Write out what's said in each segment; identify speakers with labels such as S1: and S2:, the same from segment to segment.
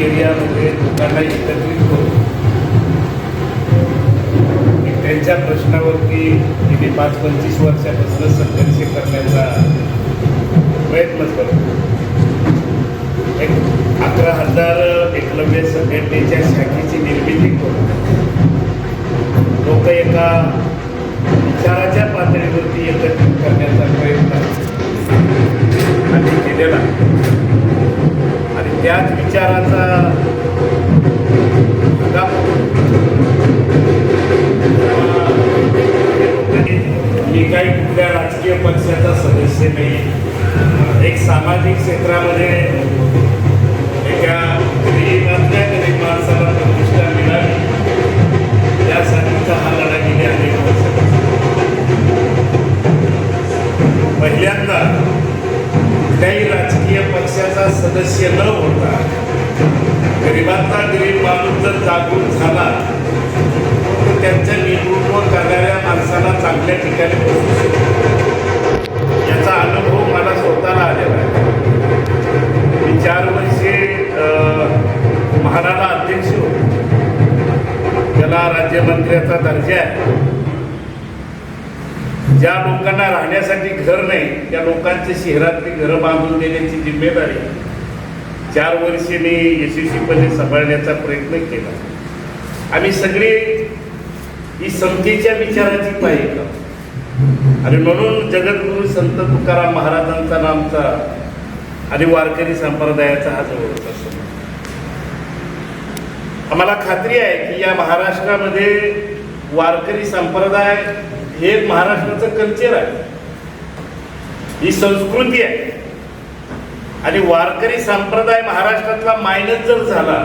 S1: एरियामध्ये लोकांना एकत्रित करून त्यांच्या प्रश्नावरती गेली 5-25 वर्षापासून संघर्ष करण्याचा प्रयत्न करतो. एक 11,000 एकलव्य संघटनेच्या शाखेची निर्मिती करून लोक एका विचाराच्या पातळीवरती एकत्रित करण्याचा प्रयत्न आम्ही केलेला आणि त्याच विचाराचा मी काही कुठल्या राजकीय पक्षाचा सदस्य नाही. एक सामाजिक क्षेत्रामध्ये एका गरीबातल्या गरीब माणसाला प्रतिष्ठा मिळावी यासाठीचा हा लढा गेले अनेक वर्ष. पहिल्यांदा कुठल्याही राजकीय पक्षाचा सदस्य न होता गरीबातला गरीब माणूस जर जागरूक झाला तर त्यांच्या नेतृत्व करणाऱ्या माणसाला चांगल्या ठिकाणी पोहोचू शकतो. याचा अनुभव मला स्वतःला आलेला आहे. मी 4 वर्षे महाराला अध्यक्ष होतो. त्याला राज्यमंत्र्याचा दर्जा आहे. ज्या लोकांना राहण्यासाठी घर नाही त्या लोकांची शहरातली घरं बांधून देण्याची जिम्मेदारी 4 वर्षे मी यशस्वीपणे सांभाळण्याचा प्रयत्न केला. आम्ही सगळे ही समतेच्या विचाराची पाहिजे आणि म्हणून जगद्गुरु संत तुकाराम महाराजांचा नामचा आणि वारकरी संप्रदायाचा हा जवळचा सण. आम्हाला खात्री आहे की या महाराष्ट्रामध्ये वारकरी संप्रदाय हे महाराष्ट्राचं कल्चर आहे, ही संस्कृती आहे आणि वारकरी संप्रदाय महाराष्ट्रातला मायनस जर झाला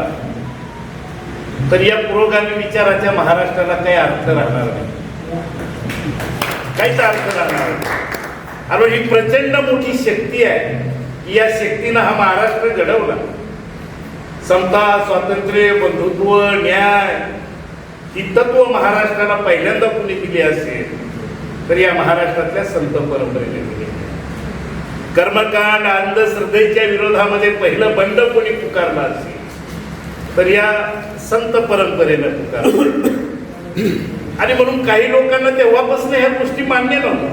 S1: तर या पुरोगामी विचाराच्या महाराष्ट्राला काही अर्थ राहणार नाही, काहीच अर्थ राहणार नाही. आणि ही प्रचंड मोठी शक्ती आहे की या शक्तीनं हा महाराष्ट्र घडवला. समता, स्वातंत्र्य, बंधुत्व, न्याय ही तत्व महाराष्ट्राला पहिल्यांदा कुणी दिली असेल तर या महाराष्ट्रातल्या संत परंपरेने दिली. कर्मकांड, अंधश्रद्धेच्या विरोधामध्ये पहिलं बंड कोणी पुकारलं असेल तर या संत परंपरेनं पुकारलं. आणि म्हणून काही लोकांना तेव्हापासून ह्या गोष्टी मान्य नव्हत्या.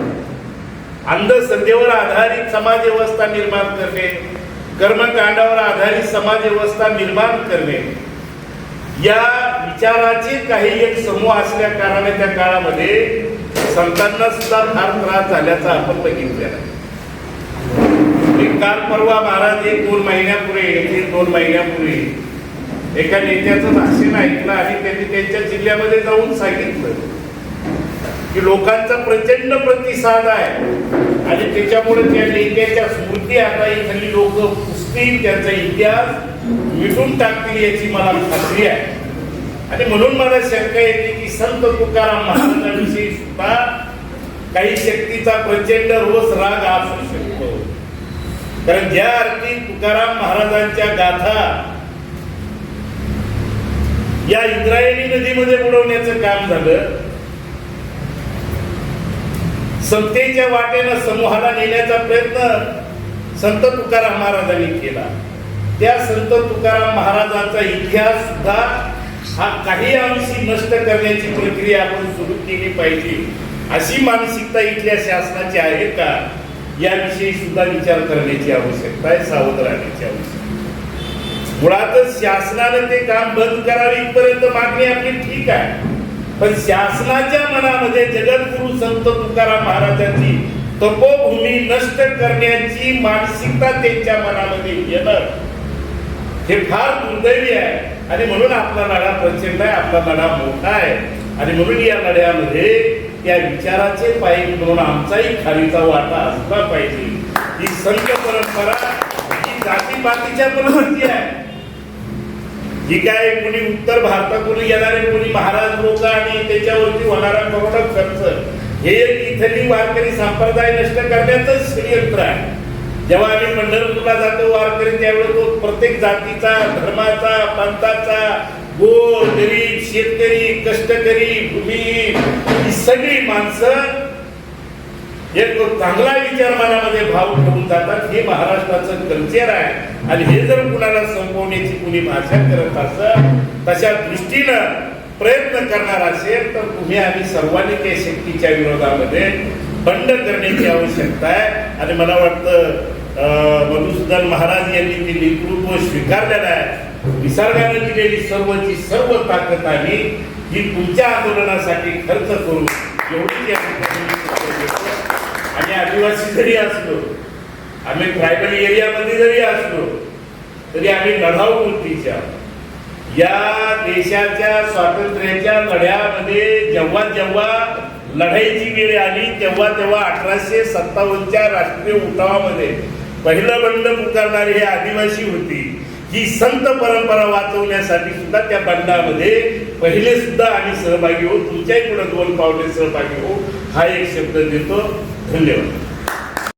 S1: अंधश्रद्धेवर आधारित समाज व्यवस्था निर्माण करणे, कर्मकांडावर आधारित समाज व्यवस्था निर्माण करणे या विचाराचे काही एक समूह असल्या कारणाने त्या काळामध्ये संतांना सुद्धा फार त्रास झाल्याचा आपण बघितलेला. काल परवा महाराज 1-2 महिन्यापूर्वी एका नेत्याचं भाषण ऐकलं आणि त्यांनी त्यांच्या जिल्ह्यामध्ये जाऊन सांगितलं की लोकांचा प्रचंड प्रतिसाद आहे आणि त्याच्यामुळे त्या नेत्याच्या स्मृती आता इथली लोक पुसतील, त्यांचा इतिहास मिटून टाकतील याची मला खात्री आहे. आणि म्हणून मला शंका येते की संत तुकाराम महाराजांविषयी सुद्धा काही शक्तीचा प्रचंड रोष राग असू शकतो. कारण ज्या अर्थी तुकाराम महाराजांच्या गाथा या इंद्रायणी नदीमध्ये बुडवण्याचं काम झालं, समतेच्या वाटेनं समूहाला नेण्याचा प्रयत्न संत तुकाराम महाराजांनी केला. त्या संत तुकाराम महाराजांचा इतिहास सुद्धा हा काही अंशी नष्ट करण्याची प्रक्रिया आपण सुरू केली पाहिजे अशी मानसिकता इथल्या शासनाची आहे का याविषयी सुद्धा विचार करण्याची आवश्यकता आहे, सावध राहण्याची आवश्यकता. मुळातच शासनाने ते काम बंद करावे इथपर्यंत मागणी आपली ठीक आहे, पण शासनाच्या मनामध्ये जगद्गुरु संत तुकाराम महाराजांची तपोभूमी नष्ट करण्याची मानसिकता त्यांच्या मनामध्ये येणं हे फार दुर्दैवी आहे. आणि म्हणून आपला लढा प्रचंड आहे, आपला लढा मोठा आहे आणि म्हणून या लढ्यामध्ये त्या विचाराचे पायी म्हणून आमचाही खालीचा वाटा असला पाहिजे. ही संत परंपरा ही जातीपातीच्या प्रवृत्ती आहे. ही काय कोणी उत्तर भारतातून येणारे कोणी महाराज लोक आणि त्याच्यावरती होणारा करोडो खर्च हे इथली वारकरी संप्रदाय नष्ट करण्याचंच षडयंत्र आहे. जेव्हा आम्ही पंढरपूरला जातो वारकरी त्यावेळेस तो प्रत्येक जातीचा, धर्माचा, पंथाचा, गोर, गरीब, शेतकरी, कष्टकरी, भूमी ही सगळी माणसं एक चांगला विचार मनामध्ये भाव ठेवून जातात. हे महाराष्ट्राचं कल्चर आहे आणि हे जर कुणाला संपवण्याची कुणी भाषा करत असेल, तशा दृष्टीनं प्रयत्न करणार असेल तर तुम्ही आम्ही सर्वांनी त्या शक्तीच्या विरोधामध्ये बंड करण्याची आवश्यकता आहे. आणि मला वाटतं मधुसूदन महाराज यांनी ते नेतृत्व स्वीकारलेलं आहे. निसर्गाने दिलेली सर्वची सर्व ताकद आम्ही ही तुमच्या आंदोलनासाठी खर्च करू एवढीच या ठिकाणी. आणि आदिवासी जरी असलो, आम्ही ट्रायबल एरियामध्ये जरी असलो तरी आम्ही लढाऊ वृत्तीच्या या देशाच्या स्वातंत्र्याच्या लढ्यामध्ये जेव्हा जेव्हा लढाईची वेळ आली तेव्हा 1857च्या राष्ट्रीय उठावामध्ये पहिलं बंड पुकारणारी हे आदिवासी होती. ही संत परंपरा वाचवण्यासाठी सुद्धा त्या बंडामध्ये पहिले सुद्धा आम्ही सहभागी होऊ. तुमच्याही पुढे 2 पावले सहभागी होऊ हा एक शब्द देतो. धन्यवाद.